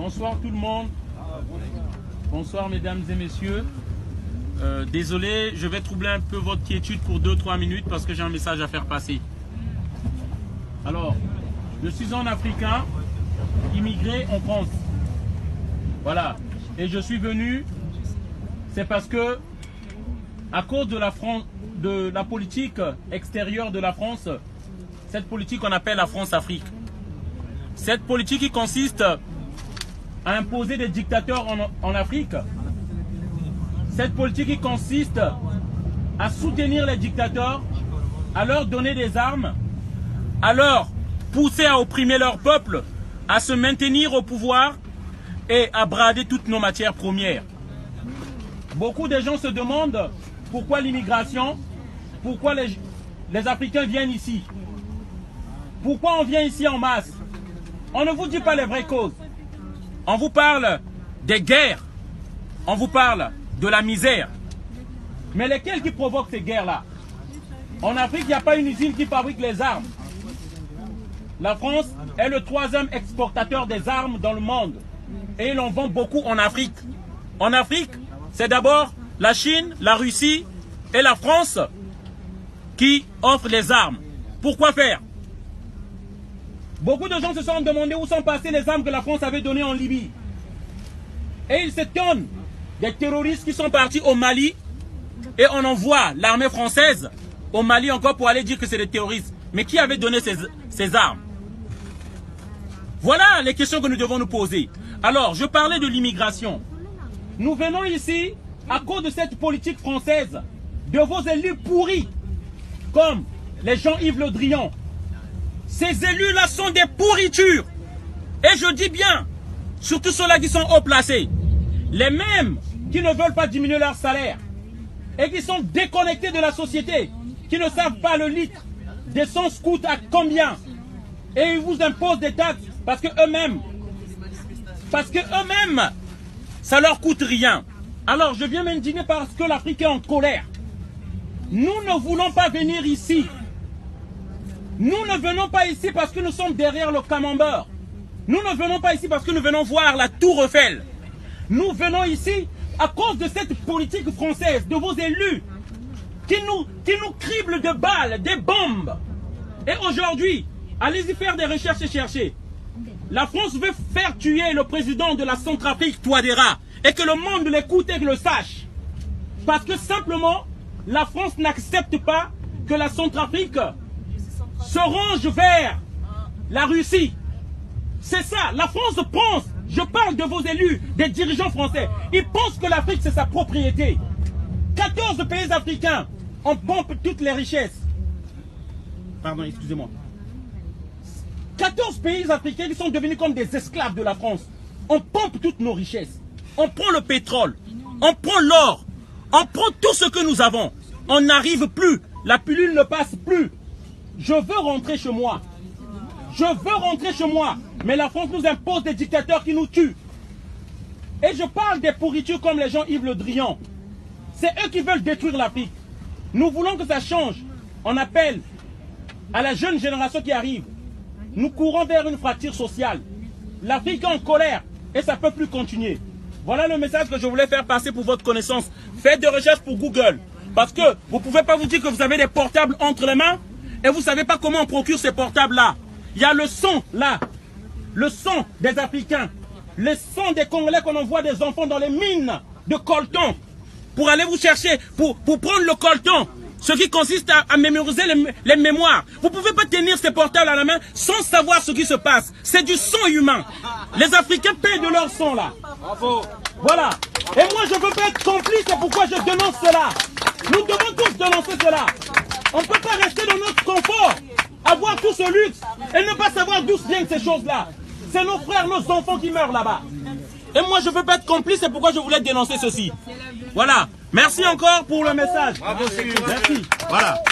Bonsoir tout le monde. Bonsoir mesdames et messieurs. Désolé, je vais troubler un peu votre quiétude pour 2-3 minutes parce que j'ai un message à faire passer. Alors, je suis un Africain immigré en France. Voilà. Et je suis venu, c'est parce que, à cause de la politique extérieure de la France, cette politique qu'on appelle la France-Afrique. Cette politique qui consiste à imposer des dictateurs en Afrique. Cette politique qui consiste à soutenir les dictateurs, à leur donner des armes, à leur pousser à opprimer leur peuple, à se maintenir au pouvoir et à brader toutes nos matières premières. Beaucoup de gens se demandent pourquoi l'immigration, pourquoi les Africains viennent ici. Pourquoi on vient ici en masse? On ne vous dit pas les vraies causes. On vous parle des guerres. On vous parle de la misère. Mais lesquels qui provoquent ces guerres-là? En Afrique, il n'y a pas une usine qui fabrique les armes. La France est le 3e exportateur des armes dans le monde. Et il en vend beaucoup en Afrique. En Afrique, c'est d'abord la Chine, la Russie et la France qui offrent les armes. Pourquoi faire? Beaucoup de gens se sont demandé où sont passées les armes que la France avait données en Libye. Et ils s'étonnent des terroristes qui sont partis au Mali et on envoie l'armée française au Mali encore pour aller dire que c'est des terroristes. Mais qui avait donné ces armes? Voilà les questions que nous devons nous poser. Alors, je parlais de l'immigration. Nous venons ici à cause de cette politique française, de vos élus pourris, comme les Jean-Yves Le Drian. Ces élus-là sont des pourritures. Et je dis bien, surtout ceux-là qui sont haut placés. Les mêmes qui ne veulent pas diminuer leur salaire et qui sont déconnectés de la société, qui ne savent pas le litre d'essence coûte à combien. Et ils vous imposent des taxes parce que eux-mêmes, ça leur coûte rien. Alors je viens m'indigner parce que l'Afrique est en colère. Nous ne voulons pas venir ici. Nous ne venons pas ici parce que nous sommes derrière le camembert. Nous ne venons pas ici parce que nous venons voir la Tour Eiffel. Nous venons ici à cause de cette politique française, de vos élus, qui nous criblent de balles, des bombes. Et aujourd'hui, allez-y faire des recherches et chercher. La France veut faire tuer le président de la Centrafrique, Touadéra, et que le monde l'écoute et le sache. Parce que simplement, la France n'accepte pas que la Centrafrique se range vers la Russie. C'est ça, la France pense, je parle de vos élus, des dirigeants français, ils pensent que l'Afrique c'est sa propriété. 14 pays africains, on pompe toutes les richesses. Pardon, excusez-moi. 14 pays africains qui sont devenus comme des esclaves de la France. On pompe toutes nos richesses. On prend le pétrole, on prend l'or, on prend tout ce que nous avons. On n'arrive plus, la pilule ne passe plus. Je veux rentrer chez moi. Je veux rentrer chez moi. Mais la France nous impose des dictateurs qui nous tuent. Et je parle des pourritures comme les Jean-Yves Le Drian. C'est eux qui veulent détruire l'Afrique. Nous voulons que ça change. On appelle à la jeune génération qui arrive. Nous courons vers une fracture sociale. L'Afrique est en colère et ça ne peut plus continuer. Voilà le message que je voulais faire passer pour votre connaissance. Faites des recherches pour Google. Parce que vous ne pouvez pas vous dire que vous avez des portables entre les mains et vous ne savez pas comment on procure ces portables-là. Il y a le son là, le son des Africains, le son des Congolais qu'on envoie des enfants dans les mines de coltan pour aller vous chercher, pour prendre le coltan, ce qui consiste à mémoriser les mémoires. Vous ne pouvez pas tenir ces portables à la main sans savoir ce qui se passe. C'est du sang humain. Les Africains paient de leur sang là. Voilà. Et moi je ne veux pas être complice, c'est pourquoi je dénonce cela. Nous devons tous dénoncer cela. On ne peut pas rester dans notre confort, avoir tout ce luxe et ne pas savoir d'où viennent ces choses-là. C'est nos frères, nos enfants qui meurent là-bas. Et moi, je ne veux pas être complice, c'est pourquoi je voulais dénoncer ceci. Voilà. Merci encore pour le message. Merci. Voilà.